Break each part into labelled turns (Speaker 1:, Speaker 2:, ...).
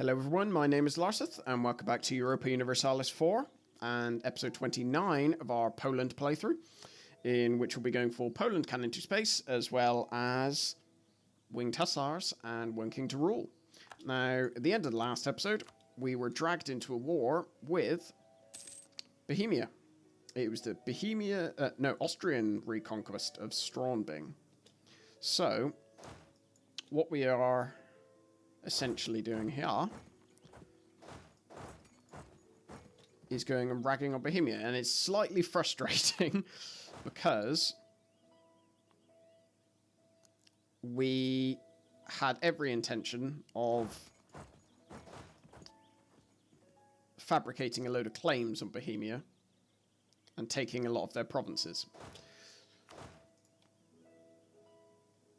Speaker 1: Hello everyone, my name is Larseth and welcome back to Europa Universalis IV and episode 29 of our Poland playthrough, in which we'll be going full Poland Cannon to Space, as well as Winged Hussars and One King to Rule. Now, at the end of the last episode, we were dragged into a war with Bohemia. It was the Austrian reconquest of Straubing. So, what we are essentially doing here is going and ragging on Bohemia, and it's slightly frustrating because we had every intention of fabricating a load of claims on Bohemia and taking a lot of their provinces,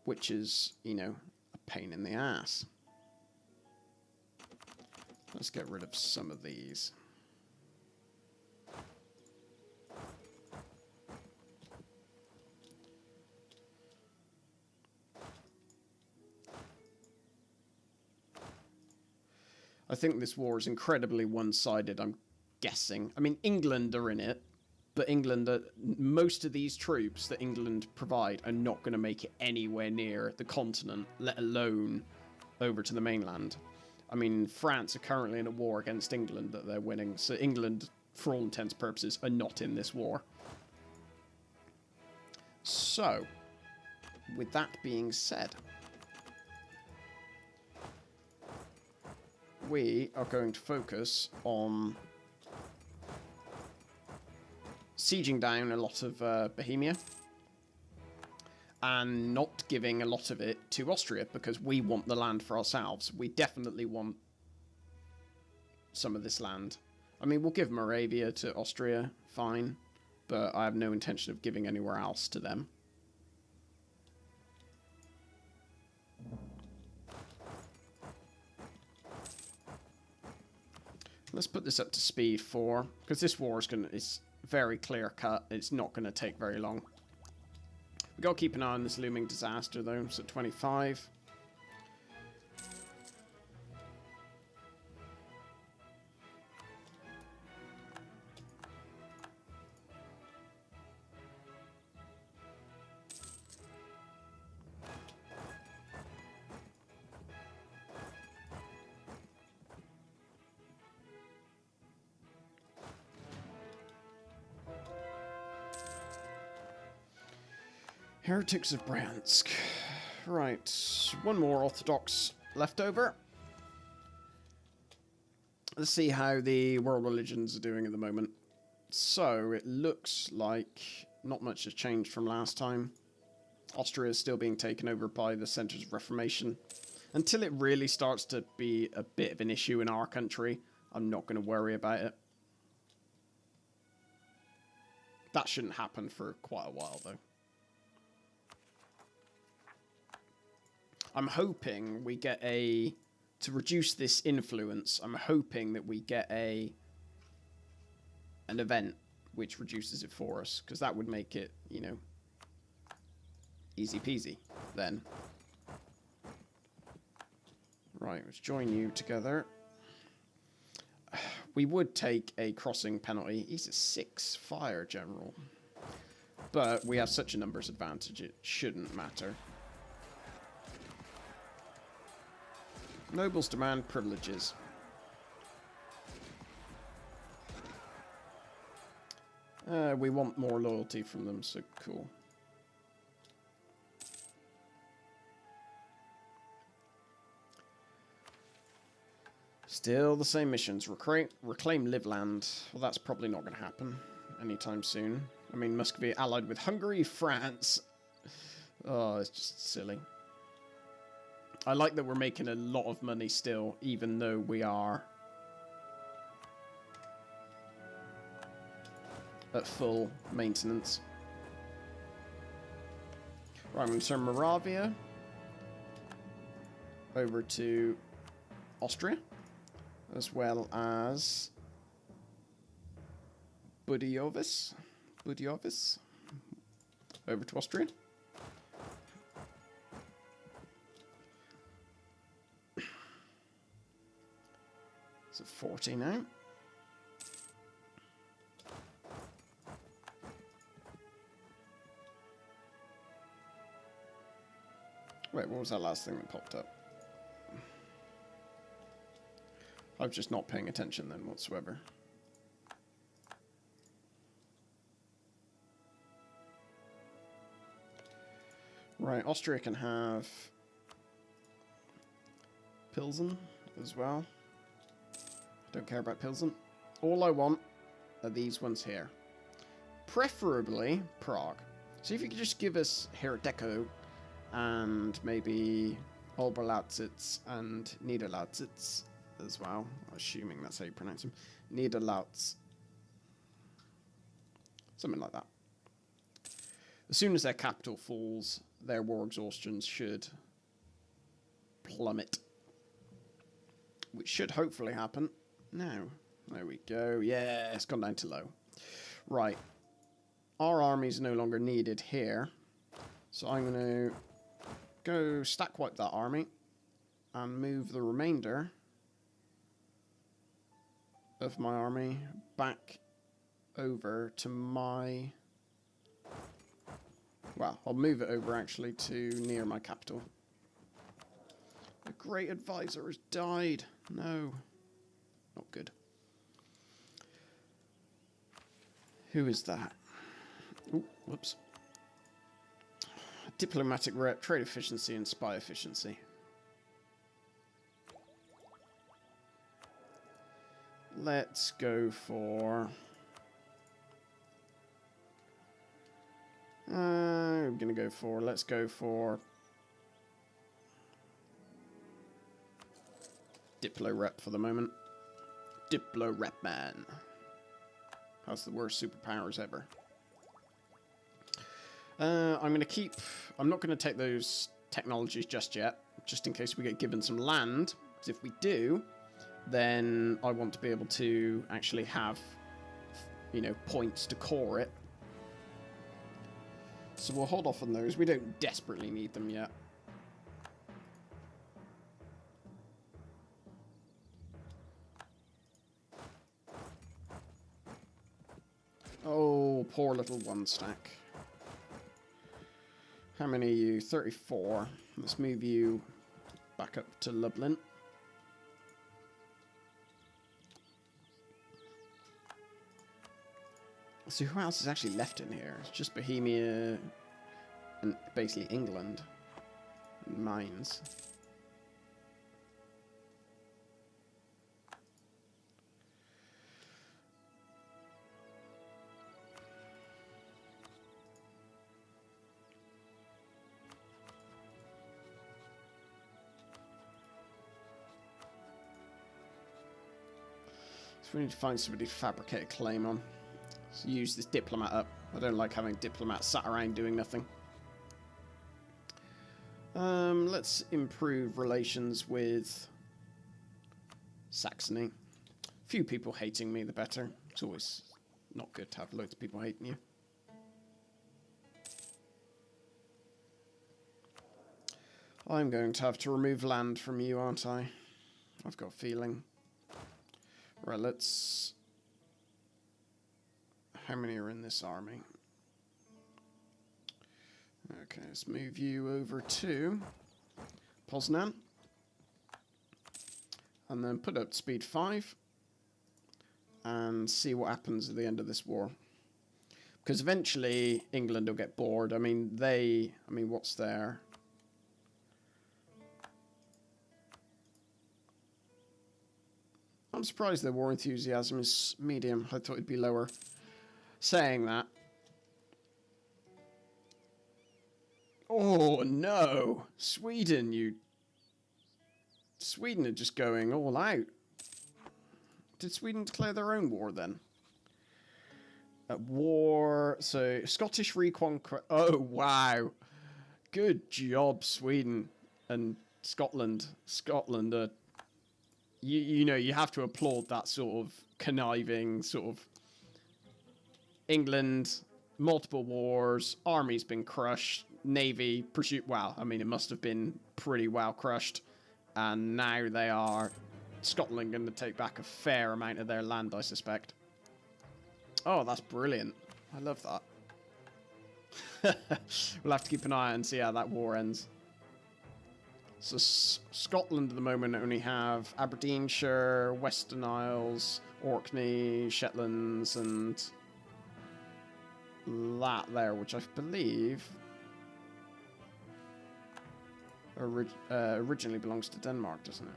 Speaker 1: which is, you know, a pain in the ass. Let's get rid of some of these. I think this war is incredibly one-sided, I'm guessing. I mean, England are in it, but most of these troops that England provide are not going to make it anywhere near the continent, let alone over to the mainland. I mean, France are currently in a war against England that they're winning, so England, for all intents and purposes, are not in this war. So, with that being said, we are going to focus on sieging down a lot of Bohemia and not giving a lot of it to Austria, because we want the land for ourselves. We definitely want some of this land. I mean, we'll give Moravia to Austria, fine, but I have no intention of giving anywhere else to them. Let's put this up to speed 4, because this war is it's very clear cut. It's not going to take very long. We've got to keep an eye on this looming disaster, though. So 25. Heretics of Bryansk. Right, one more Orthodox left over. Let's see how the world religions are doing at the moment. So, it looks like not much has changed from last time. Austria is still being taken over by the Centres of Reformation. Until it really starts to be a bit of an issue in our country, I'm not going to worry about it. That shouldn't happen for quite a while, though. I'm hoping we get to reduce this influence, I'm hoping that we get an event which reduces it for us, because that would make it, you know, easy peasy then. Right, let's join you together. We would take a crossing penalty. He's a 6 fire general. But we have such a numbers advantage, it shouldn't matter. Nobles demand privileges. We want more loyalty from them, so cool. Still the same missions. Reclaim Livland. Well, that's probably not going to happen anytime soon. I mean, Muscovy allied with Hungary, France. Oh, it's just silly. I like that we're making a lot of money still, even though we are at full maintenance. Right, I'm going to turn Moravia over to Austria, as well as Budiovis over to Austria. Is it 40 now? Wait, what was that last thing that popped up? I was just not paying attention then whatsoever. Right, Austria can have Pilsen as well. Don't care about Pilsen. All I want are these ones here. Preferably Prague. So if you could just give us Herodeko and maybe Oberlausitz and Niederlausitz as well. Assuming that's how you pronounce them. Niederlausitz. Something like that. As soon as their capital falls, their war exhaustions should plummet. Which should hopefully happen now. There we go. Yeah, it's gone down to low. Right. Our army's no longer needed here. So I'm going to go stack wipe that army and move the remainder of my army back over to my... Well, I'll move it over actually to near my capital. The great advisor has died. No. Not good. Who is that? Ooh, whoops. Diplomatic rep, trade efficiency, and spy efficiency. Let's go for... I'm going to go for... Let's go for... Diplo rep for the moment. Diplo rep man. That's the worst superpowers ever. I'm going to keep... I'm not going to take those technologies just yet, just in case we get given some land. Because if we do, then I want to be able to actually have, you know, points to core it. So we'll hold off on those. We don't desperately need them yet. Oh, poor little one stack. How many are you? 34. Let's move you back up to Lublin. So who else is actually left in here? It's just Bohemia and basically England. And mines. We need to find somebody to fabricate a claim on. So use this diplomat up. I don't like having diplomats sat around doing nothing. Let's improve relations with Saxony. Few people hating me, the better. It's always not good to have loads of people hating you. I'm going to have to remove land from you, aren't I? I've got a feeling. Right, let's... How many are in this army? Okay, let's move you over to Poznan. And then put up speed 5. And see what happens at the end of this war. Because eventually England will get bored. I mean, what's their... I'm surprised their war enthusiasm is medium. I thought it'd be lower. Saying that. Oh, no. Sweden are just going all out. Did Sweden declare their own war then? War... So, Scottish reconquest... Oh, wow. Good job, Sweden and Scotland. Scotland are... You know, you have to applaud that sort of conniving, sort of... England, multiple wars, army's been crushed, navy, pursuit... Well, I mean, it must have been pretty well crushed. And now they are Scotland going to take back a fair amount of their land, I suspect. Oh, that's brilliant. I love that. We'll have to keep an eye out and see how that war ends. So Scotland at the moment only have Aberdeenshire, Western Isles, Orkney, Shetlands, and that there, which I believe originally belongs to Denmark, doesn't it?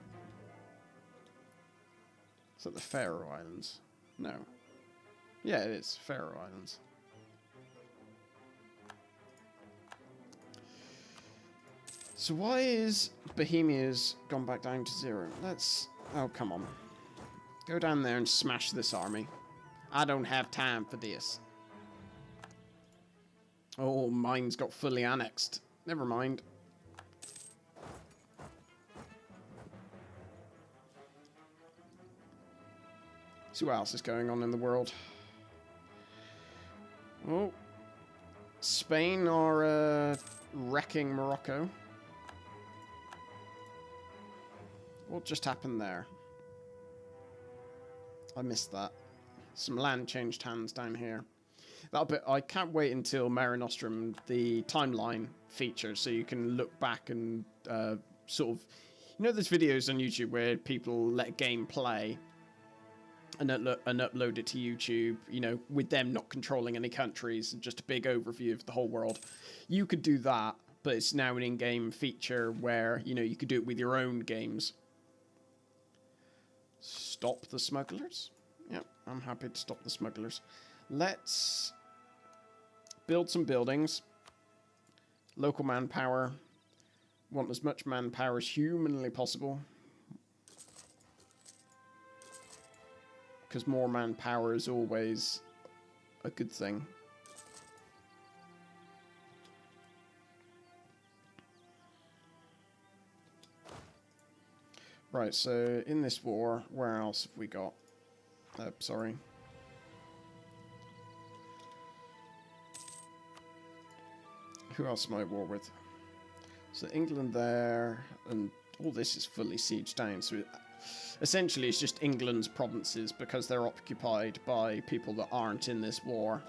Speaker 1: Is that the Faroe Islands? No. Yeah, it is. Faroe Islands. So why is Bohemia's gone back down to 0? Let's... Oh, come on. Go down there and smash this army. I don't have time for this. Oh, mine's got fully annexed. Never mind. See what else is going on in the world. Oh. Spain are wrecking Morocco. What just happened there? I missed that. Some land changed hands down here. I can't wait until Mare Nostrum, the timeline feature, so you can look back and sort of... You know there's videos on YouTube where people let a game play and upload it to YouTube, you know, with them not controlling any countries, and just a big overview of the whole world. You could do that, but it's now an in-game feature where, you know, you could do it with your own games. Stop the smugglers? Yep, I'm happy to stop the smugglers. Let's build some buildings. Local manpower. Want as much manpower as humanly possible. Because more manpower is always a good thing. Right, so in this war, where else have we got? Sorry. Who else am I at war with? So England there, and all this is fully sieged down. So essentially it's just England's provinces because they're occupied by people that aren't in this war.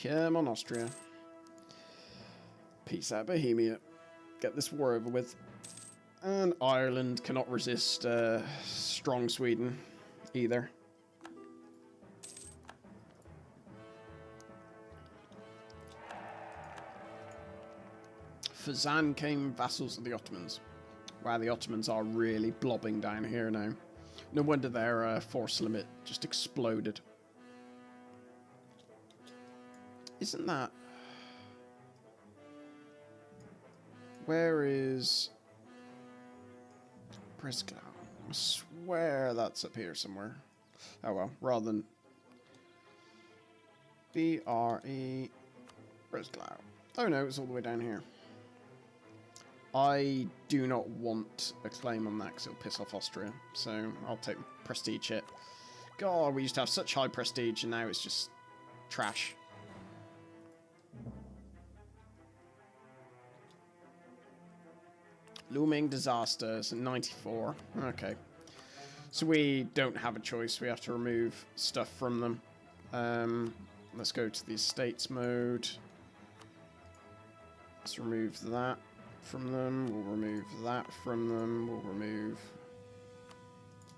Speaker 1: Come on, Austria. Peace out, Bohemia. Get this war over with. And Ireland cannot resist strong Sweden either. Fezzan came vassals of the Ottomans. Wow, the Ottomans are really blobbing down here now. No wonder their force limit just exploded. Isn't that... Where is Breslau? I swear that's up here somewhere. Oh well, rather than B-R-E Breslau. Oh no, it's all the way down here. I do not want a claim on that because it'll piss off Austria. So I'll take prestige hit. God, we used to have such high prestige and now it's just trash. Looming disasters in 94. Okay. So we don't have a choice. We have to remove stuff from them. Let's go to the estates mode. Let's remove that from them. We'll remove that from them. We'll remove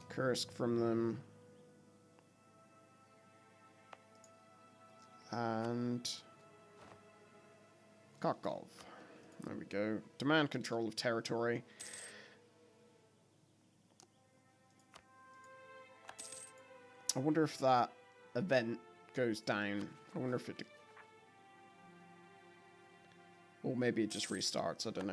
Speaker 1: Kursk from them. And Kharkov. There we go. Demand control of territory. I wonder if that event goes down. I wonder if it... Or maybe it just restarts. I don't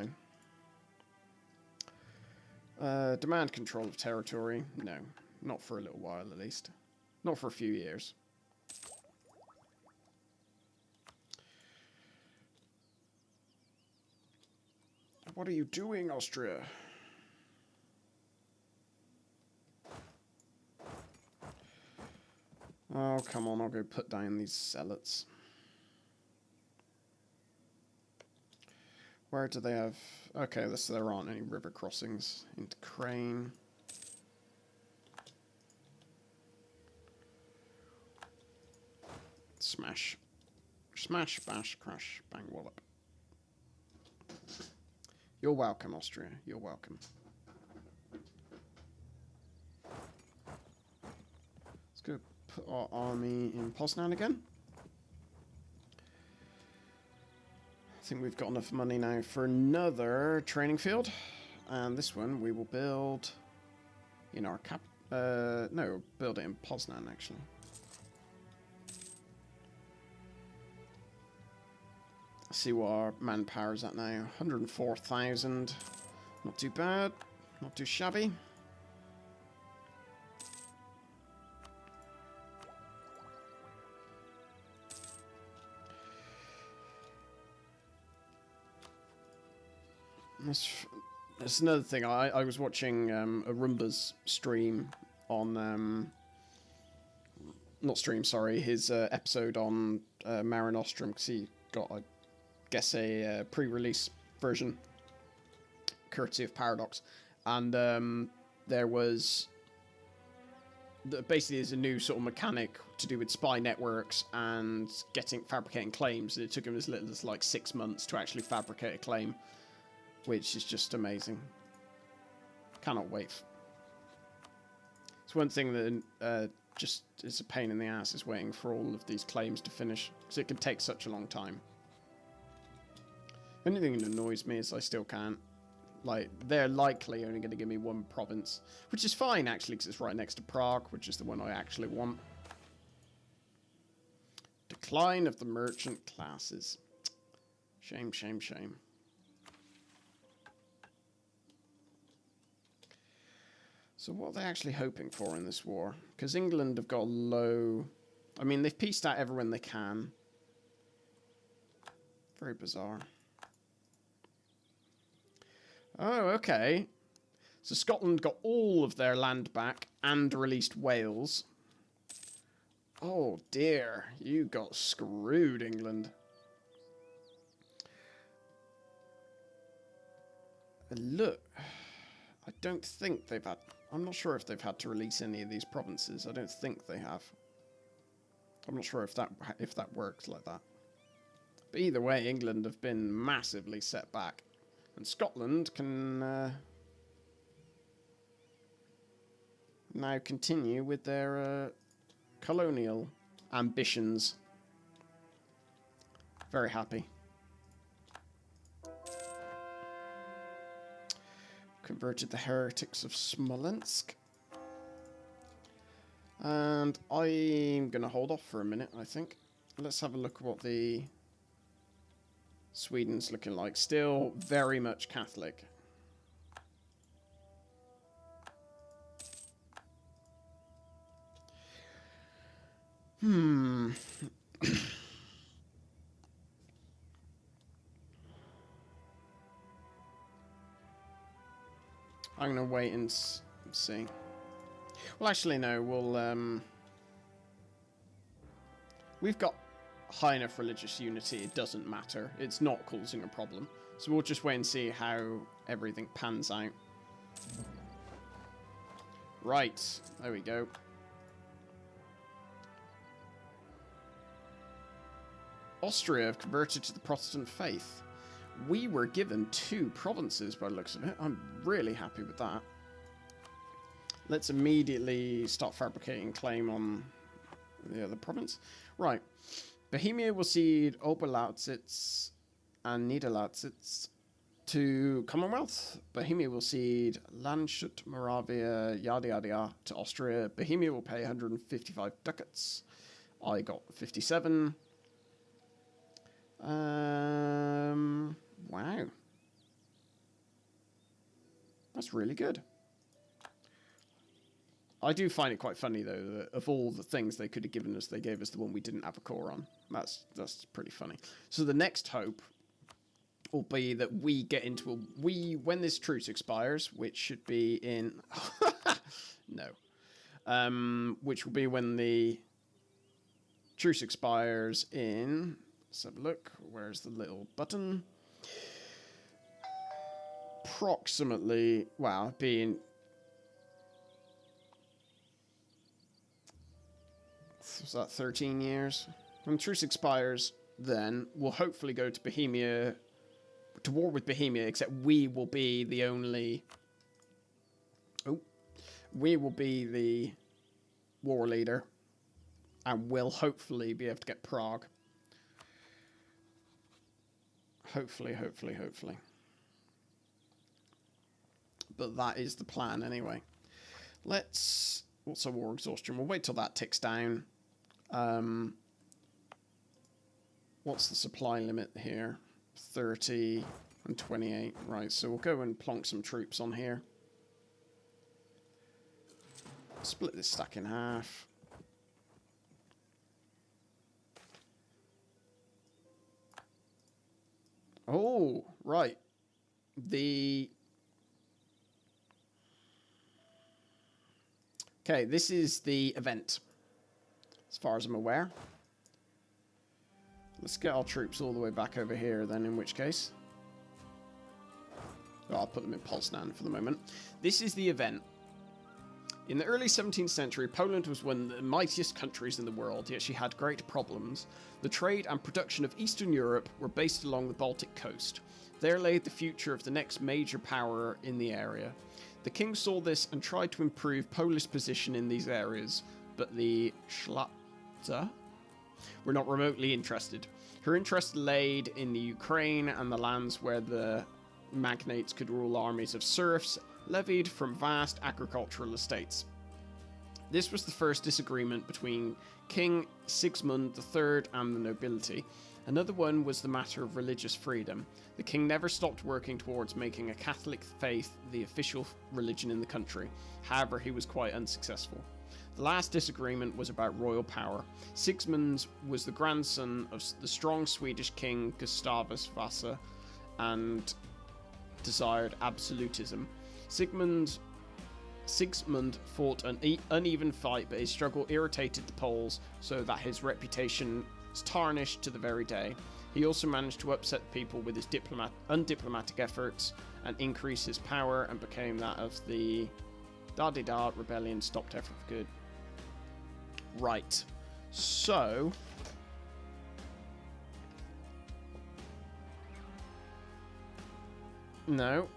Speaker 1: know. Demand control of territory. No. Not for a little while, at least. Not for a few years. What are you doing, Austria? Oh, come on, I'll go put down these zealots. Where do they have... Okay, there aren't any river crossings into Crane. Smash. Smash, bash, crash, bang, wallop. You're welcome, Austria. You're welcome. Let's go put our army in Poznan again. I think we've got enough money now for another training field. And this one we will build in our no, build it in Poznan, actually. See what our manpower is at now. 104,000. Not too bad. Not too shabby. That's another thing. I was watching Arumba's stream on... not stream, sorry. His episode on Mare Nostrum, because he got... I guess a pre-release version courtesy of Paradox, and there was basically there's a new sort of mechanic to do with spy networks and fabricating claims. It took him as little as like 6 months to actually fabricate a claim, which is just amazing. Cannot wait. It's one thing that just is a pain in the ass, is waiting for all of these claims to finish, because it can take such a long time. The only thing that annoys me is I still can't. Like, they're likely only going to give me one province, which is fine, actually, because it's right next to Prague, which is the one I actually want. Decline of the merchant classes. Shame, shame, shame. So what are they actually hoping for in this war? Because England have got a low... I mean, they've pieced out everyone they can. Very bizarre. Oh, okay. So Scotland got all of their land back and released Wales. Oh dear, you got screwed, England. Look, I don't think they've had... I'm not sure if they've had to release any of these provinces. I don't think they have. I'm not sure if that works like that. But either way, England have been massively set back. And Scotland can now continue with their colonial ambitions. Very happy. Converted the heretics of Smolensk. And I'm going to hold off for a minute, I think. Let's have a look at what the... Sweden's looking like. Still very much Catholic. I'm going to wait and see. Well, actually, no. We've got high enough religious unity, it doesn't matter. It's not causing a problem. So we'll just wait and see how everything pans out. Right, there we go. Austria have converted to the Protestant faith. We were given 2 provinces by the looks of it. I'm really happy with that. Let's immediately start fabricating claim on the other province. Right. Bohemia will cede Oberlausitz and Niederlausitz to Commonwealth. Bohemia will cede Landshut, Moravia, yada yada yada to Austria. Bohemia will pay 155 ducats. I got 57. Wow. That's really good. I do find it quite funny, though, that of all the things they could have given us, they gave us the one we didn't have a core on. That's pretty funny. So the next hope will be that we get into when this truce expires, which should be in... no. Which will be when the truce expires in... Let's have a look. Where's the little button? approximately, well, being... Was that 13 years? When truce expires, then we'll hopefully go to Bohemia, to war with Bohemia, except we will be the only... Oh. We will be the war leader, and we'll hopefully be able to get Prague. Hopefully. But that is the plan anyway. Let's... What's our war exhaustion? We'll wait till that ticks down. What's the supply limit here? 30 and 28. Right, so we'll go and plonk some troops on here. Split this stack in half. Oh, right. Okay, this is the event, as far as I'm aware. Let's get our troops all the way back over here, then, in which case. Oh, I'll put them in Poznan for the moment. This is the event. In the early 17th century, Poland was one of the mightiest countries in the world, yet she had great problems. The trade and production of Eastern Europe were based along the Baltic coast. There lay the future of the next major power in the area. The king saw this and tried to improve Polish position in these areas, but the Szlachta were not remotely interested. Her interest laid in the Ukraine and the lands where the magnates could rule armies of serfs levied from vast agricultural estates. This was the first disagreement between King Sigismund III and the nobility. Another one was the matter of religious freedom. The king never stopped working towards making a Catholic faith the official religion in the country. However, he was quite unsuccessful. The last disagreement was about royal power. Sigismund was the grandson of the strong Swedish king Gustavus Vasa and desired absolutism. Sigismund fought an uneven fight, but his struggle irritated the Poles so that his reputation was tarnished to the very day. He also managed to upset people with his undiplomatic efforts and increase his power, and became that of the Da-de-da rebellion stopped effort for good. Right. So... No.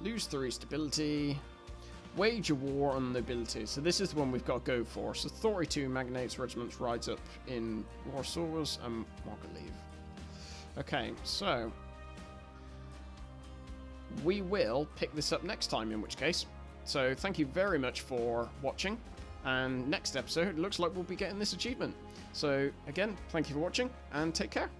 Speaker 1: Lose 3 stability. Wage a war on nobility. So this is the one we've got to go for. So 32 magnates regiments rides up in Warsaws and Mogiliev. Okay, so we will pick this up next time, in which case. So thank you very much for watching. And next episode, it looks like we'll be getting this achievement. So again, thank you for watching and take care.